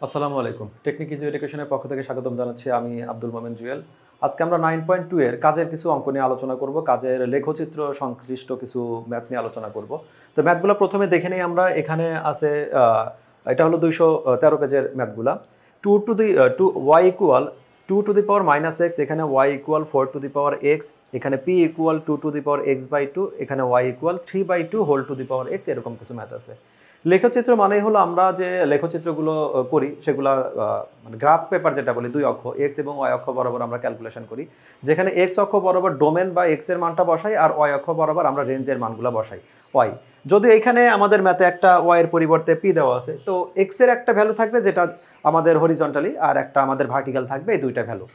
আসসালামু আলাইকুম। Technique easy এডুকেশনের পক্ষ থেকে স্বাগতম জানাচ্ছি। আমি আব্দুল মোমেন জুয়েল। আজকে আমরা 9.2 এর কাজের কিছু অঙ্ক নিয়ে আলোচনা করব। কাজের লেখচিত্র সংশ্লিষ্ট কিছু ম্যাথ নিয়ে আলোচনা করব। তো ম্যাথগুলো প্রথমে দেখে নেই আমরা। এখানে আছে এটা হলো 213 পেজের ম্যাথগুলা। 2 to the 2 y equal 2 to the power minus x, এখানে y equal 4 to the power x, এখানে p equal 2 to the power x by 2, এখানে y equal 3/2 whole to the power x, এরকম কিছু ম্যাথ আছে। লেখচিত্র মানেই হলো আমরা যে লেখচিত্রগুলো করি সেগুলা মানে গ্রাফ পেপার যেটা বলি, দুই অক্ষ এক্স এবং ওয়াই অক্ষ বরাবর আমরা ক্যালকুলেশন করি, যেখানে এক্স অক্ষ বরাবর ডোমেন বা এক্স এর মানটা বসাই আর ওয়াই অক্ষ বরাবর আমরা রেঞ্জের মানগুলো বসাই ওয়াই। যদি এখানে আমাদের ম্যাথে একটা ওয়াই এর পরিবর্তে পি দেওয়া আছে, তো এক্স এর একটা ভ্যালু থাকবে যেটা আমাদের হরিজন্টালি, আর একটা আমাদের ভার্টিক্যাল থাকবে, এই দুইটা ভ্যালু।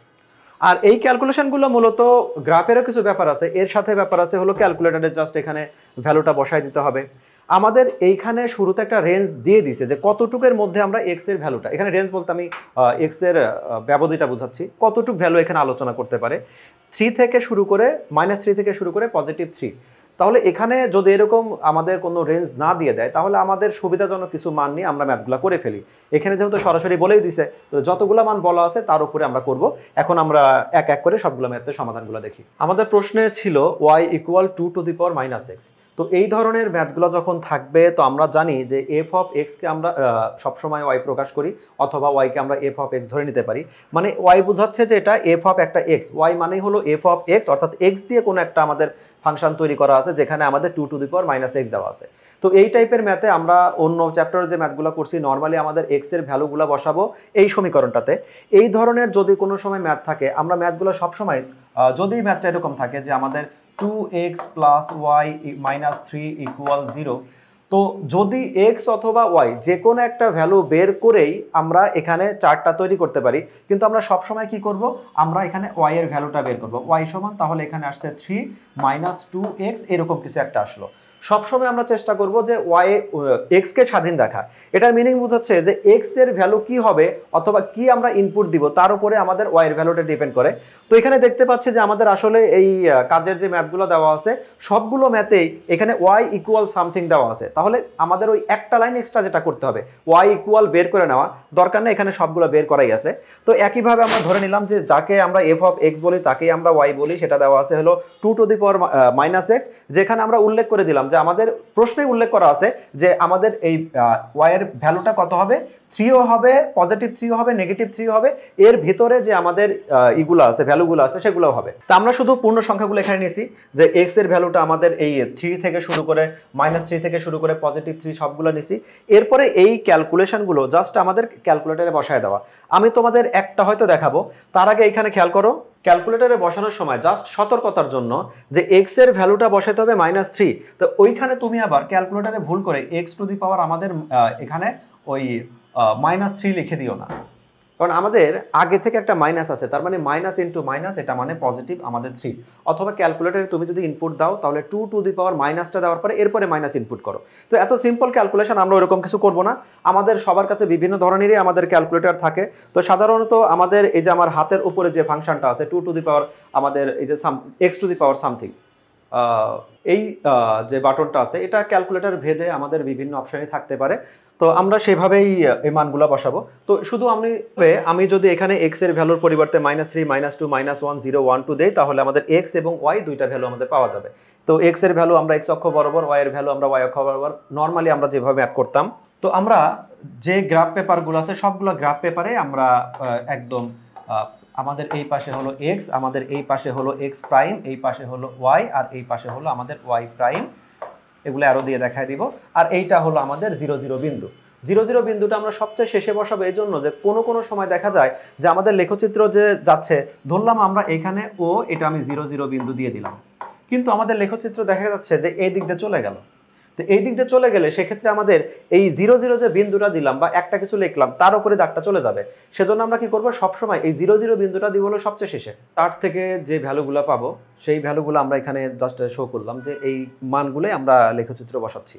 আর এই ক্যালকুলেশনগুলো মূলত গ্রাফেরও কিছু ব্যাপার আছে, এর সাথে ব্যাপার আছে হলো ক্যালকুলেটরে জাস্ট এখানে ভ্যালুটা বসাই দিতে হবে। আমাদের এইখানে শুরুতে একটা রেঞ্জ দিয়ে দিছে যে কতটুকের মধ্যে আমরা এক্স এর ভ্যালুটা, এখানে রেঞ্জ বলতে আমি এক্স এর ব্যবধিটা বোঝাচ্ছি, কতটুক ভ্যালু এখানে আলোচনা করতে পারে। 3 থেকে শুরু করে -3 থেকে শুরু করে +3। তাহলে এখানে যদি এরকম আমাদের কোনো রেঞ্জ না দিয়ে দেয়, তাহলে আমাদের সুবিধাজনক কিছু মান নিয়ে আমরা ম্যাথগুলো করে ফেলি। এখানে যেহেতু সরাসরি বলেই দিছে, তো যতগুলো মান বলা আছে তার উপরে আমরা করব। এখন আমরা এক এক করে সবগুলো ম্যাথের সমাধানগুলো দেখি। আমাদের প্রশ্নে ছিল y equal 2 to the power minus x. তো এই ধরনের ম্যাথগুলো যখন থাকবে, তো আমরা জানি যে এফ অফ এক্সকে আমরা সবসময় ওয়াই প্রকাশ করি, অথবা ওয়াইকে আমরা এফ অফ এক্স ধরে নিতে পারি। মানে ওয়াই বোঝাচ্ছে যে এটা এফ অফ একটা এক্স, ওয়াই মানেই হলো এফ অফ এক্স, অর্থাৎ এক্স দিয়ে কোনো একটা আমাদের ফাংশন তৈরি করা আছে যেখানে আমাদের 2 to the power minus x দেওয়া আছে। তো এই টাইপের ম্যাথে আমরা অন্য চ্যাপ্টারে যে ম্যাথগুলো করছি, নর্মালি আমাদের এক্স এর ভ্যালুগুলো বসাবো এই সমীকরণটাতে। এই ধরনের যদি কোনো সময় ম্যাথ থাকে, আমরা ম্যাথগুলো সবসময় যদি ম্যাথটা এরকম থাকে যে আমাদের 2x plus Y minus 3 equal 0, তো যদি এক্স অথবা ওয়াই যে কোনো একটা ভ্যালু বের করেই আমরা এখানে চার্টটা তৈরি করতে পারি, কিন্তু আমরা সবসময় কি করব, আমরা এখানে ওয়াই এর ভ্যালুটা বের করব। ওয়াই সমান তাহলে এখানে আসছে 3 মাইনাস 2x, এরকম কিছু একটা আসলো। সবসময় আমরা চেষ্টা করব যে ওয়াই এক্সকে স্বাধীন রাখা। এটার মিনিং বোঝাচ্ছে যে এক্স এর ভ্যালু কি হবে অথবা কি আমরা ইনপুট দিব তার উপরে আমাদের ওয়াই এর ভ্যালুটা ডিপেন্ড করে। তো এখানে দেখতে পাচ্ছি যে আমাদের আসলে এই কাজের যে ম্যাথগুলো দেওয়া আছে, সবগুলো ম্যাথেই এখানে ওয়াই ইকুয়াল সামথিং দেওয়া আছে। তাহলে আমাদের ওই একটা লাইন এক্সট্রা যেটা করতে হবে, ওয়াই ইকুয়াল বের করে নেওয়া দরকার নেই, এখানে সবগুলো বের করাই আছে। তো একইভাবে আমরা ধরে নিলাম যে যাকে আমরা এফ অফ এক্স বলি তাকেই আমরা ওয়াই বলি, সেটা দেওয়া আছে হলো 2 to the power minus x, যেখানে আমরা উল্লেখ করে দিলাম যে আমাদের প্রশ্নে উল্লেখ করা আছে যে আমাদের এই ওয়াই এর ভ্যালুটা কত হবে, 3ও হবে, +3 হবে, -3 হবে, এর ভিতরে যে আমাদের ইগুলো আছে, ভ্যালুগুলো আছে, সেগুলো হবে। তা আমরা শুধু পূর্ণ সংখ্যাগুলো এখানে নিয়েছি, যে এক্স এর ভ্যালুটা আমাদের এই 3 থেকে শুরু করে -3 থেকে শুরু করে +3 সবগুলো নিয়েছি। এরপরে এই ক্যালকুলেশনগুলো জাস্ট আমাদের ক্যালকুলেটরে বসায় দেওয়া। আমি তোমাদের একটা হয়তো দেখাবো, তার আগে এখানে খেয়াল করো, ক্যালকুলেটরে বসানোর সময় জাস্ট সতর্কতার জন্য যে এক্স এর ভ্যালুটা বসাতে হবে -3। তো ওইখানে তুমি আবার ক্যালকুলেটরে ভুল করে এক্স টু দি পাওয়ার আমাদের এখানে ওই -3 লিখে দিও না, কারণ আমাদের আগে থেকে একটা মাইনাস আছে, তার মানে মাইনাস ইন্টু মাইনাস, এটা মানে পজিটিভ আমাদের 3। অথবা ক্যালকুলেটরে তুমি যদি ইনপুট দাও তাহলে 2 টু দি পাওয়ার মাইনাসটা দেওয়ার পরে এরপরে মাইনাস ইনপুট করো। তো এত সিম্পল ক্যালকুলেশন আমরা ওরকম কিছু করব না। আমাদের সবার কাছে বিভিন্ন ধরনেরই আমাদের ক্যালকুলেটর থাকে। তো সাধারণত আমাদের এই যে আমার হাতের উপরে যে ফাংশনটা আছে 2 টু দি পাওয়ার আমাদের এই যে x two the power something, এই যে বাটনটা আছে, এটা ক্যালকুলেটর ভেদে আমাদের বিভিন্ন অপশনই থাকতে পারে। তো আমরা সেভাবেই এই মানগুলো বসাবো। তো শুধু আমি যদি এখানে এক্স এর ভ্যালুর পরিবর্তে -3 -2 -1 0 1 2 দেই, তাহলে আমাদের এক্স এবং ওয়াই দুইটা ভ্যালু আমাদের পাওয়া যাবে। তো এক্স এর ভ্যালু আমরা এক্স অক্ষ বরাবর, ওয়াই এর ভ্যালু আমরা ওয়াই অক্ষ বরাবর, নর্মালি আমরা যেভাবে ম্যাথ করতাম। তো আমরা যে গ্রাফ পেপারগুলো আছে সবগুলো গ্রাফ পেপারে আমরা একদম আমাদের এই পাশে হলো এক্স, আমাদের এই পাশে হলো এক্স প্রাইম, এই পাশে হলো ওয়াই, আর এই পাশে হলো আমাদের ওয়াই প্রাইম, এগুলো আরো দিয়ে দেখায় দিব। আর এইটা হলো আমাদের 0 0 বিন্দু। 0 0 বিন্দুটা আমরা সবচেয়ে শেষে বসাবো এই জন্য যে কোনো সময় দেখা যায় যে আমাদের লেখচিত্র যে যাচ্ছে, ধরলাম আমরা এখানে ও, এটা আমি 0 0 বিন্দু দিয়ে দিলাম, কিন্তু আমাদের লেখচিত্র দেখা যাচ্ছে যে এই দিক দিয়ে চলে গেল। তো এই দিক দিয়ে চলে গেলে সেক্ষেত্রে আমাদের এই 0 0 যে বিন্দুটা দিলাম বা একটা কিছু লিখলাম তার উপরে দাগটা চলে যাবে। সেজন্য আমরা কি করব, সবসময় এই 0 0 বিন্দুটা দিব হলো সবচেয়ে শেষে। তার থেকে যে ভ্যালুগুলো পাবো সেই ভ্যালুগুলো আমরা এখানে জাস্ট শো করলাম যে এই মানগুলোই আমরা লেখচিত্র বসাচ্ছি।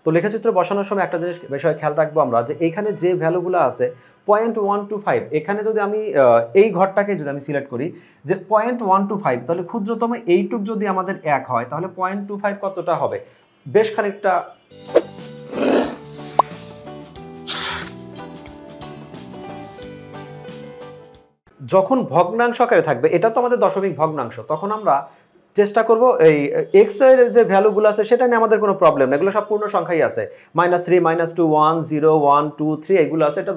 তো লেখচিত্র বসানোর সময় একটা জিনিস বিষয় খেয়াল রাখবো আমরা, যে এইখানে যে ভ্যালুগুলো আছে 0.125, এখানে যদি আমি এই ঘরটাকে যদি আমি সিলেক্ট করি যে 0.125, তাহলে ক্ষুদ্রতম এইটুক যদি আমাদের 1 হয় তাহলে 0.25 কতটা হবে, বেশ খানিকটা যখন ভগ্নাংশ আকারে থাকবে, এটা তো আমাদের দশমিক ভগ্নাংশ, তখন আমরা চেষ্টা করব এই এক্স এর যে ভ্যালুগুলো আছে সেটা নিয়ে আমাদের কোনো প্রবলেম না, এগুলো সব পূর্ণ সংখ্যাই আছে, -3 -2 1 0 1 2 3 এগুলো আছে, এটা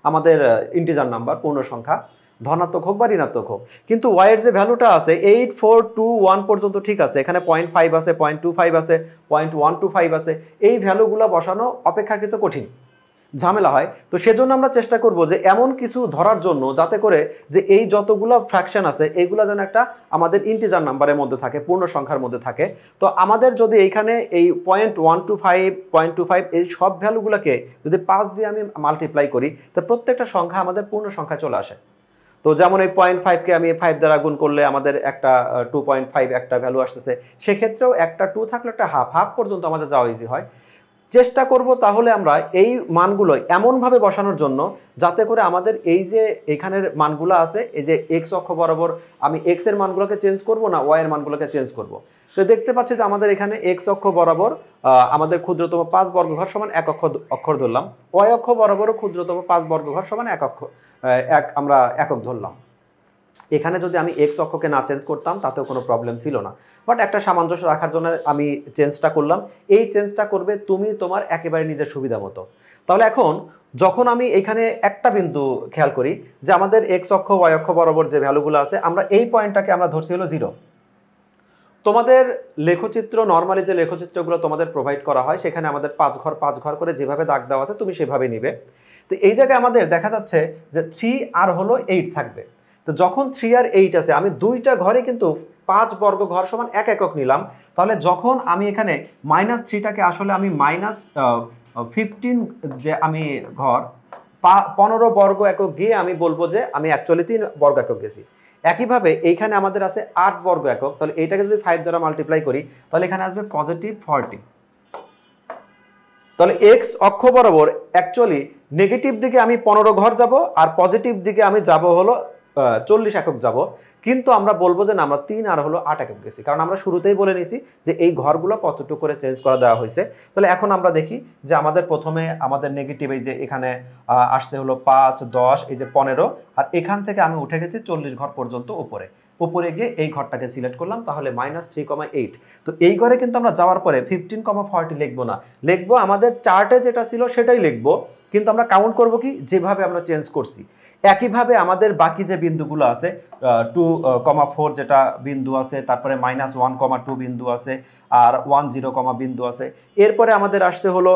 আমাদের ইন্টিজার নাম্বার, পূর্ণ সংখ্যা, ধনাত্মক হোক বা ঋণাত্মক হোক। কিন্তু ওয়াই এর যে ভ্যালুটা আছে 8 4 2 1 পর্যন্ত ঠিক আছে, এখানে 0.5 আছে, 0.25 আছে, 0.125 আছে, এই ভ্যালুগুলো বসানো অপেক্ষাকৃত কঠিন, ঝামেলা হয়। তো সেজন্য আমরা চেষ্টা করব যে এমন কিছু ধরার জন্য যাতে করে যে এই যতগুলো ফ্র্যাকশন আছে এইগুলো যেন একটা আমাদের ইন্টিজার নাম্বারের মধ্যে থাকে, পূর্ণ সংখ্যার মধ্যে থাকে। তো আমাদের যদি এইখানে এই 0.125 0.25 এই সব ভ্যালুগুলোকে যদি 5 দিয়ে আমি মাল্টিপ্লাই করি, তো প্রত্যেকটা সংখ্যা আমাদের পূর্ণ সংখ্যায় চলে আসে। তো যেমন এই 0.5কে আমি 5 দ্বারা গুণ করলে আমাদের একটা 2.5 একটা ভ্যালু আসতেছে, সেক্ষেত্রেও একটা 2 থাকলে একটা হাফ পর্যন্ত আমাদের যাওয়া ইজি হয়। চেষ্টা করব তাহলে আমরা এই মানগুলো এমনভাবে বসানোর জন্য যাতে করে আমাদের এই যে এখানের মানগুলো আছে, এই যে এক্স অক্ষ বরাবর আমি এক্স এর মানগুলোকে চেঞ্জ করব না ওয়াই এর মানগুলোকে চেঞ্জ করব। তো দেখতে পাচ্ছি যে আমাদের এখানে এক্স অক্ষ বরাবর আমাদের ক্ষুদ্রতম 5 বর্গঘর সমান 1 অক্ষর ধরলাম, ওয়াই অক্ষ বরাবরও ক্ষুদ্রতম 5 বর্গঘর সমান 1 আমরা একক ধরলাম। এখানে যদি আমি এক্স অক্ষকে না চেঞ্জ করতাম তাতেও কোনো প্রবলেম ছিল না, বাট একটা সামঞ্জস্য রাখার জন্য আমি চেঞ্জটা করলাম। এই চেঞ্জটা করবে তুমি তোমার একেবারে নিজের সুবিধা মতো। তাহলে এখন যখন আমি এখানে একটা বিন্দু খেয়াল করি যে আমাদের এক্স অক্ষ ওয়াই অক্ষ বরাবর যে ভ্যালুগুলো আছে, আমরা এই পয়েন্টটাকে আমরা ধরছি হলো 0। তোমাদের লেখচিত্র, নর্মালি যে লেখচিত্রগুলো তোমাদের প্রোভাইড করা হয় সেখানে আমাদের 5 ঘর করে যেভাবে দাগ দেওয়া আছে তুমি সেভাবে নিবে। তো এই জায়গায় আমাদের দেখা যাচ্ছে যে 3 আর হলো 8 থাকবে। তো যখন 3 আর 8 আছে, আমি দুইটা ঘরে কিন্তু 5 বর্গ ঘর সমান 1 একক নিলাম। তাহলে যখন আমি এখানে -3টাকে আসলে আমি -15 যে আমি ঘর 15 বর্গ একক গিয়ে আমি বলবো যে আমি অ্যাকচুয়ালি 3 বর্গ একক গেছি। একইভাবে এইখানে আমাদের আছে 8 বর্গ একক, তাহলে এইটাকে যদি 5 দ্বারা মাল্টিপ্লাই করি তাহলে এখানে আসবে +40। তাহলে এক্স অক্ষ বরাবর অ্যাকচুয়ালি নেগেটিভ দিকে আমি 15 ঘর যাব আর পজিটিভ দিকে আমি যাব হলো 40 একক যাব, কিন্তু আমরা বলবো যে না, আমরা 3 আর হলো 8 একক গেছি, কারণ আমরা শুরুতেই বলে নিয়েছি যে এই ঘরগুলো কতটুকু করে চেঞ্জ করে দেওয়া হয়েছে। তাহলে এখন আমরা দেখি যে আমাদের প্রথমে আমাদের নেগেটিভ এই যে এখানে আসছে হলো 5 10 এই যে 15, আর এখান থেকে আমি উঠে গেছি 40 ঘর পর্যন্ত উপরে গিয়ে এই ঘরটাকে সিলেক্ট করলাম, তাহলে -3,8। তো এই ঘরে কিন্তু আমরা যাওয়ার পরে 15,40 লিখবো না, লিখবো আমাদের চার্টে যেটা ছিল সেটাই লিখবো, কিন্তু আমরা কাউন্ট করব কি যেভাবে আমরা চেঞ্জ করছি। একইভাবে আমাদের বাকি যে বিন্দুগুলো আছে 2,4 যেটা বিন্দু আছে, তারপরে -1,2 বিন্দু আছে, আর 10, বিন্দু আছে। এরপরে আমাদের আসছে হলো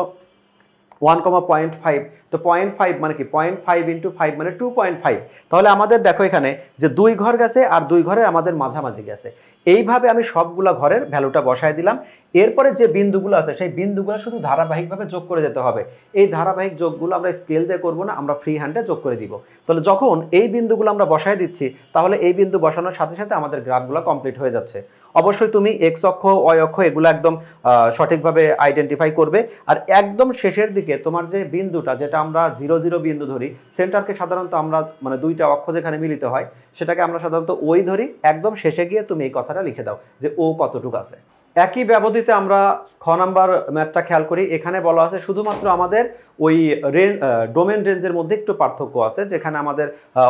1,5। তো 0.5 মানে কি 0.5 × 5 মানে 2.5। তাহলে আমাদের দেখো এখানে যে 2 ঘর গেছে আর 2 ঘরে আমাদের মাঝামাঝি গেছে। এইভাবে আমি সবগুলা ঘরের ভ্যালুটা বসায় দিলাম। এরপরে যে বিন্দুগুলো আছে সেই বিন্দুগুলো শুধু ধারাবাহিকভাবে যোগ করে যেতে হবে। এই ধারাবাহিক যোগগুলো আমরা স্কেল দিয়ে করব না, আমরা ফ্রি হ্যান্ডে যোগ করে দিব। তাহলে যখন এই বিন্দুগুলো আমরা বসায় দিচ্ছি তাহলে এই বিন্দু বসানোর সাথে সাথে আমাদের গ্রাফগুলো কমপ্লিট হয়ে যাচ্ছে। অবশ্যই তুমি এক্স অক্ষ ওয়াই অক্ষ এগুলো একদম সঠিকভাবে আইডেন্টিফাই করবে। আর একদম শেষের দিকে তোমার যে বিন্দুটা, যেটা আমরা 0 0 বিন্দু ধরি, সেন্টারকে সাধারণত আমরা মানে দুইটা অক্ষ যেখানে মিলিত হয় সেটাকে আমরা সাধারণত ওই ধরি, একদম শেষে গিয়ে তুমি এই কথাটা লিখে দাও যে ও কতটুকু আছে। একই ব্যবধিতে আমরা খ নাম্বার ম্যাথটা খেয়াল করি। এখানে বলা আছে শুধুমাত্র আমাদের ওই ডোমেন রেঞ্জের মধ্যে একটু পার্থক্য আছে, যেখানে আমাদের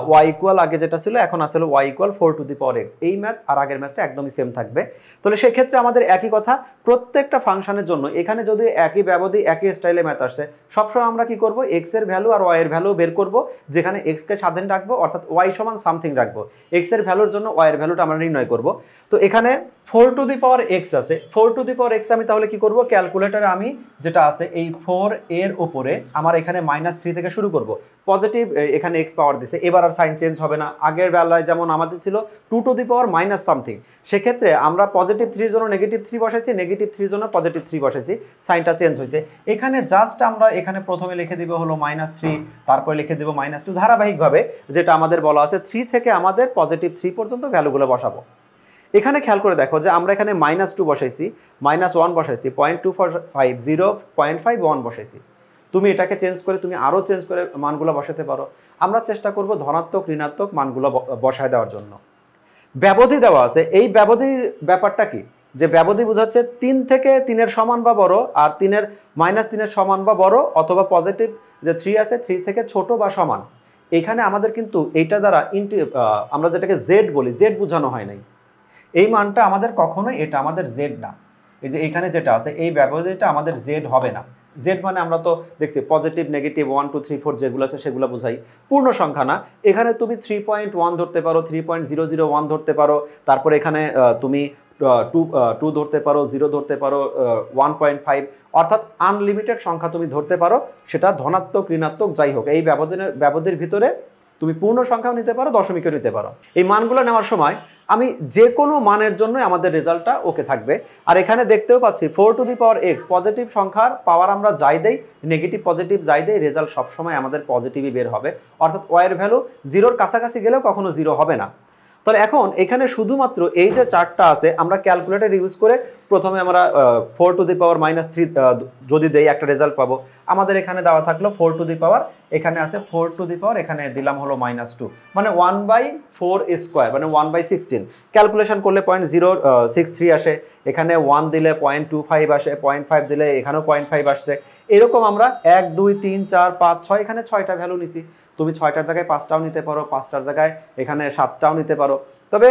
ওয়াই ইকুয়াল আগে যেটা ছিল এখন আসলে ওয়াই ইকুয়াল 4⁴x। এই ম্যাথ আর আগের ম্যাথটা একদমই সেম থাকবে। তাহলে সেক্ষেত্রে আমাদের একই কথা, প্রত্যেকটা ফাংশনের জন্য এখানে যদি একই ব্যবধি একই স্টাইলে ম্যাথ আসে, সবসময় আমরা কি করব, এক্স এর ভ্যালু আর ওয়াই এর ভ্যালু বের করব, যেখানে এক্সকে স্বাধীন রাখবো, অর্থাৎ ওয়াই সমান সামথিং রাখবো, এক্স এর ভ্যালুর জন্য ওয়াই এর ভ্যালুটা আমরা নির্ণয় করব। তো এখানে 4⁴x আছে, 4⁴x আমি তাহলে কি করব, ক্যালকুলেটরে আমি যেটা আছে এই 4 এর উপরে আমার এখানে -3 থেকে শুরু করব, পজিটিভ এখানে x পাওয়ার দিছে, এবার আর সাইন চেঞ্জ হবে না। আগের বেলায় যেমন আমাদের ছিল 2⁻⁻⁻⁻, সেক্ষেত্রে আমরা +3 জন্য -3 বসাইছি, -3 জন্য +3 বসাইছি, সাইনটা চেঞ্জ হয়েছে। এখানে জাস্ট আমরা এখানে প্রথমে লিখে দিব হলো -3, তারপরে লিখে দেব -2, ধারাবাহিকভাবে যেটা আমাদের বলা আছে 3 থেকে আমাদের +3 পর্যন্ত ভ্যালুগুলো বসাবো। এখানে খেয়াল করে দেখো যে আমরা এখানে -2 বসাইছি, -1 বসাইছি, 0.245 0.5 1 বসাইছি। তুমি এটাকে চেঞ্জ করে তুমি আরও চেঞ্জ করে মানগুলো বসাতে পারো। আমরা চেষ্টা করব ধনাত্মক ঋণাত্মক মানগুলো বসায় দেওয়ার জন্য। ব্যবধি দেওয়া আছে, এই ব্যবধির ব্যাপারটা কি, যে ব্যবধি বোঝাচ্ছে 3 থেকে 3-এর সমান বা বড়, আর -3-এর সমান বা বড়, অথবা পজিটিভ যে 3 আছে 3 থেকে ছোট বা সমান। এখানে আমাদের কিন্তু এইটা দ্বারা আমরা যেটাকে জেড বলি, জেড বোঝানো হয় নাই। এই মানটা আমাদের কখনোই এটা আমাদের জেড না। এই যে এইখানে যেটা আছে এই ব্যবধানটা আমাদের জেড হবে না। জেড মানে আমরা তো দেখছি পজিটিভ নেগেটিভ 1 2 3 4 যেগুলো আছে সেগুলো বোঝাই, পূর্ণ সংখ্যা না। এখানে তুমি 3.1 ধরতে পারো, 3.001 ধরতে পারো, তারপরে এখানে তুমি 2 ধরতে পারো, 0 ধরতে পারো, 1.5, অর্থাৎ আনলিমিটেড সংখ্যা তুমি ধরতে পারো, সেটা ধনাত্মক ঋণাত্মক যাই হোক। এই ব্যবধির ভিতরে তুমি পূর্ণ সংখ্যাও নিতে পারো, দশমিকও নিতে পারো। এই মানগুলো নেওয়ার সময় আমি যে কোনো মানের জন্যই আমাদের রেজাল্টটা ওকে থাকবে। আর এখানে দেখতেও পাচ্ছি 4 to the power x, positive সংখ্যার পাওয়ার আমরা যাই দেই, নেগেটিভ পজিটিভ যাই দেই, রেজাল্ট সবসময় আমাদের পজিটিভই বের হবে। অর্থাৎ ওয়াইয়ের ভ্যালু জিরোর কাছাকাছি গেলেও কখনো জিরো হবে না। তাহলে এখন এখানে শুধুমাত্র এই যে চার্টটা আছে, আমরা ক্যালকুলেটর ইউজ করে প্রথমে আমরা 4 টু দি পাওয়ার -3 যদি দেই একটা রেজাল্ট পাবো। আমাদের এখানে দেওয়া থাকলো 4 টু দি পাওয়ার, এখানে আছে 4 টু দি পাওয়ার, এখানে দিলাম হলো -2, মানে 1/4 স্কোয়ার, মানে 1/16। ক্যালকুলেশন করলে 0.063 আসে, এখানে 1 দিলে 0.25 আসে, 0.5 দিলে এখানেও 0.5 আসছে। এরকম আমরা 1 2 3 4 5 6 এখানে 6টা ভ্যালু নিছি। তুমি 6টার জায়গায় 5টাও নিতে পারো, 5টার জায়গায় এখানে 7টাও নিতে পারো। তবে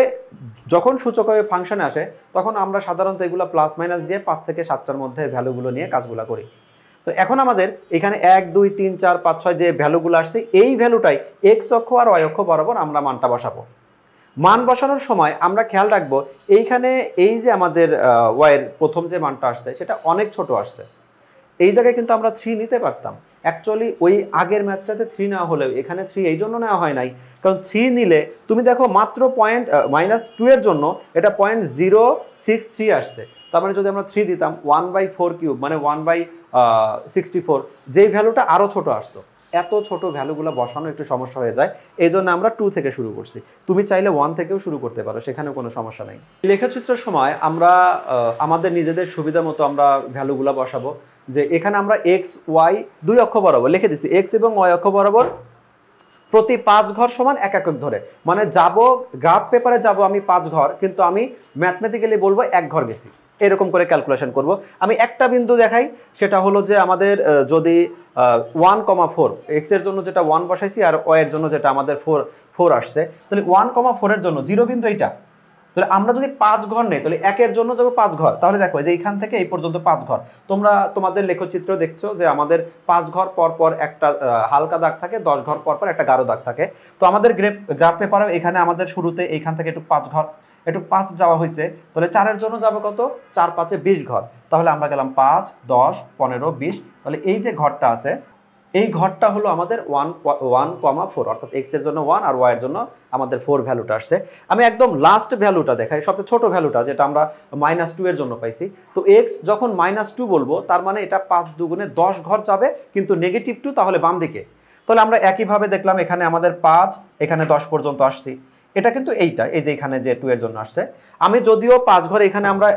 যখন সূচক ফাংশনে আসে তখন আমরা সাধারণত এগুলো প্লাস মাইনাস দিয়ে 5 থেকে 7টার মধ্যে ভ্যালুগুলো নিয়ে কাজগুলো করি। তো এখন আমাদের এখানে 1 2 3 4 5 6 যে ভ্যালুগুলো আসছে, এই ভ্যালুটাই এক্স অক্ষ আর ওয়াই অক্ষ বরাবর আমরা মানটা বসাবো। মান বসানোর সময় আমরা খেয়াল রাখবো এইখানে এই যে আমাদের ওয়াইয়ের প্রথম যে মানটা আসছে সেটা অনেক ছোট আসছে। এই জায়গায় কিন্তু আমরা 3 নিতে পারতাম। অ্যাকচুয়ালি ওই আগের ম্যাথটাতে 3 নেওয়া হলেও এখানে 3 এই জন্য নেওয়া হয় নাই, কারণ 3 নিলে তুমি দেখো মাত্র -2 এর জন্য এটা 0.063 আসছে। তার মানে যদি আমরা 3 দিতাম 1/4 কিউব, মানে 1/64, যেই ভ্যালুটা আরও ছোট আসতো। এত ছোট ভ্যালুগুলো বসানো একটু সমস্যা হয়ে যায়, এই জন্য আমরা 2 থেকে শুরু করছি। তুমি চাইলে 1 থেকেও শুরু করতে পারো, সেখানেও কোনো সমস্যা নেই। লেখাচিত্রের সময় আমরা আমাদের নিজেদের সুবিধা মতো আমরা ভ্যালুগুলো বসাবো। যে এখানে আমরা এক্স ওয়াই 2 অক্ষ বরাবর লিখে দিছি, এক্স এবং ওয়াই অক্ষ বরাবর প্রতি 5 ঘর সমান 1 একক ধরে, মানে যাব গ্রাফ পেপারে যাব আমি 5 ঘর, কিন্তু আমি ম্যাথমেটিক্যালি বলবো 1 ঘর গেছি, এরকম করে ক্যালকুলেশন করব। আমি একটা বিন্দু দেখাই, সেটা হলো যে আমাদের যদি 1,4 এক্স এর জন্য যেটা 1 বসাইছি আর ওয়াই এর জন্য যেটা আমাদের 4 আসছে, তাহলে 1,4 এর জন্য 0 বিন্দু এইটা। তাহলে আমরা যদি 5 ঘর নেই তাহলে 1 এর জন্য যাবো 5 ঘর। তাহলে দেখো যে এইখান থেকে এই পর্যন্ত 5 ঘর। তোমরা তোমাদের লেখচিত্র দেখছো যে আমাদের 5 ঘর পর পর একটা হালকা দাগ থাকে, 10 ঘর পর পর একটা গাঢ় দাগ থাকে। তো আমাদের গ্রাফ পেপারে এখানে আমাদের শুরুতে এইখান থেকে একটু 5 ঘর, একটু 5 যাওয়া হয়েছে, তাহলে 4 এর জন্য যাবে কত, 4 5 20 ঘর। তাহলে আমরা গেলাম 5 10 15 20। তাহলে এই যে ঘরটা আছে, এই ঘরটা হলো আমাদের 1,4, অর্থাৎ এক্স এর জন্য 1 আর ওয়াই এর জন্য আমাদের 4 ভ্যালুটা আসছে। আমি একদম লাস্ট ভ্যালুটা দেখাই, সবচেয়ে ছোট ভ্যালুটা যেটা আমরা -2 এর জন্য পাইছি। তো এক্স যখন -2 বলবো তার মানে এটা 5 দুগুণে 10 ঘর যাবে, কিন্তু -2 তাহলে বাম দিকে। তাহলে আমরা একইভাবে দেখলাম এখানে আমাদের 5, এখানে 10 পর্যন্ত আসছি। এটা কিন্তু এইটা, এই যে এখানে যে 2 এর জন্য আসছে। আমি যদিও 5 ঘর এখানে আমরা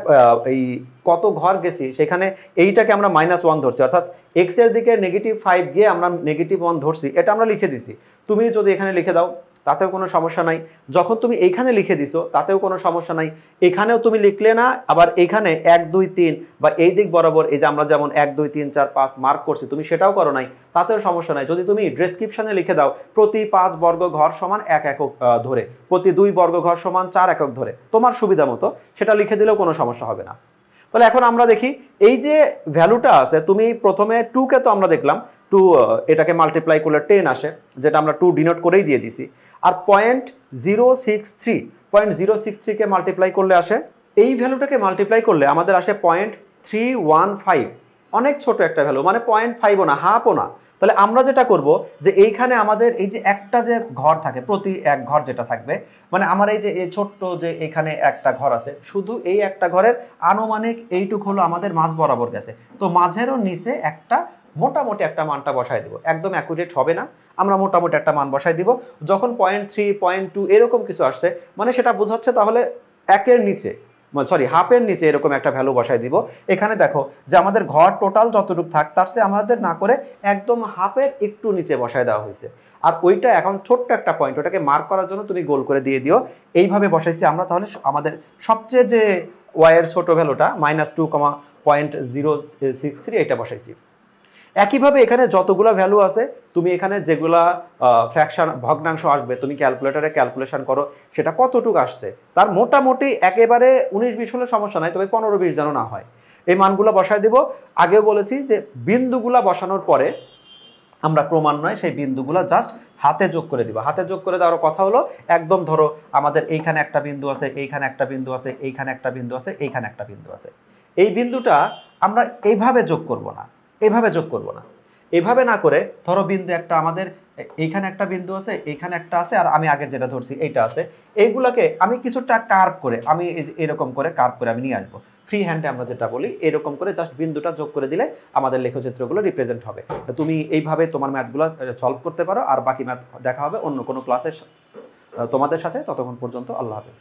এই কত ঘর গেছি সেখানে এইটাকে আমরা -1 ধরছি, অর্থাৎ এক্স এর দিকে -5 গিয়ে আমরা -1 ধরছি, এটা আমরা লিখে দিছি। তুমি যদি এখানে লিখে দাও তাতেও কোনো সমস্যা নাই, যখন তুমি এইখানে লিখে দিছো তাতেও কোনো সমস্যা নাই। এখানেও তুমি লিখলে না, আবার এইখানে 1 2 3 বা এই দিক বরাবর এই যে আমরা যেমন 1 2 3 4 5 মার্ক করছি, তুমি সেটাও করো নাই, তাতেও সমস্যা নাই। যদি তুমি ডেসক্রিপশনে লিখে দাও প্রতি 5 বর্গ ঘর সমান 1 একক ধরে, প্রতি 2 বর্গ ঘর সমান 4 একক ধরে, তোমার সুবিধা মতো সেটা লিখে দিলেও কোনো সমস্যা হবে না। তাহলে এখন আমরা দেখি এই যে ভ্যালুটা আছে, তুমি প্রথমে 2 কে তো আমরা দেখলাম 2 এটাকে মাল্টিপ্লাই করলে 10 আসে, যেটা আমরা 2 ডিনোট করেই দিয়ে দিছি। আর 0.063 কে মাল্টিপ্লাই করলে আসে, এই ভ্যালুটাকে মাল্টিপ্লাই করলে আমাদের আসে 0.315, অনেক ছোট একটা ভ্যালু, মানে 0.5ও না, হাফও না। তাহলে আমরা যেটা করব যে এইখানে আমাদের এই যে একটা যে ঘর থাকে, প্রতি 1 ঘর যেটা থাকবে, মানে আমার এই যে এই ছোট্ট যে এখানে একটা ঘর আছে, শুধু এই একটা ঘরের আনুমানিক এইটুক হলো আমাদের মাঝ বরাবর গেছে। তো মাঝেরও নিচে একটা মোটামুটি একটা মানটা বসাই দিব, একদম অ্যাকুরেট হবে না, আমরা মোটামুটি একটা মান বসাই দিব। যখন 0.3 0.2 এরকম কিছু আসছে, মানে সেটা বোঝাচ্ছে তাহলে একের নিচে, সরি হাফের নিচে এরকম একটা ভ্যালু বসাই দিব। এখানে দেখো যে আমাদের ঘর টোটাল যতটুকু থাক তার চেয়ে আমাদের না করে একদম হাফের একটু নিচে বসায় দেওয়া হয়েছে। আর ওইটা এখন ছোট্ট একটা পয়েন্ট, ওটাকে মার্ক করার জন্য তুমি গোল করে দিয়ে দিও। এইভাবে বসাইছি আমরা। তাহলে আমাদের সবচেয়ে যে ওয়াইয়ের ছোট ভ্যালুটা -2,063 এটা বসাইছি। একইভাবে এখানে যতগুলা ভ্যালু আছে তুমি এখানে যেগুলা ফ্র্যাকশন ভগ্নাংশ আসবে তুমি ক্যালকুলেটরে ক্যালকুলেশন করো সেটা কতটুকু আসছে, তার মোটামুটি একেবারে 19-20 হলে সমস্যা নাই, তবে 15-20 যেন না হয়। এই মানগুলো বসায় দিব। আগেও বলেছি যে বিন্দুগুলা বসানোর পরে আমরা ক্রমান্বয়ে সেই বিন্দুগুলো জাস্ট হাতে যোগ করে দিব। হাতে যোগ করে দেওয়ার কথা হলো একদম ধরো আমাদের এইখানে একটা বিন্দু আছে, এইখানে একটা বিন্দু আছে, এইখানে একটা বিন্দু আছে, এইখানে একটা বিন্দু আছে। এই বিন্দুটা আমরা এইভাবে যোগ করব না, এইভাবে যোগ করব না, এইভাবে না করে ধরো বিন্দু একটা আমাদের এইখানে একটা বিন্দু আছে, এইখানে একটা আছে, আর আমি আগের যেটা ধরছি এইটা আছে। এইগুলোকে আমি কিছুটা কার্ভ করে আমি এরকম করে কার্ভ করে আমি নিয়ে আসবো। ফ্রি হ্যান্ডে আমরা যেটা বলি এরকম করে জাস্ট বিন্দুটা যোগ করে দিলে আমাদের লেখচিত্রগুলো রিপ্রেজেন্ট হবে। তুমি এইভাবে তোমার ম্যাথগুলো সলভ করতে পারো। আর বাকি ম্যাথ দেখা হবে অন্য কোনো ক্লাসে তোমাদের সাথে। ততক্ষণ পর্যন্ত আল্লাহ হাফেজ।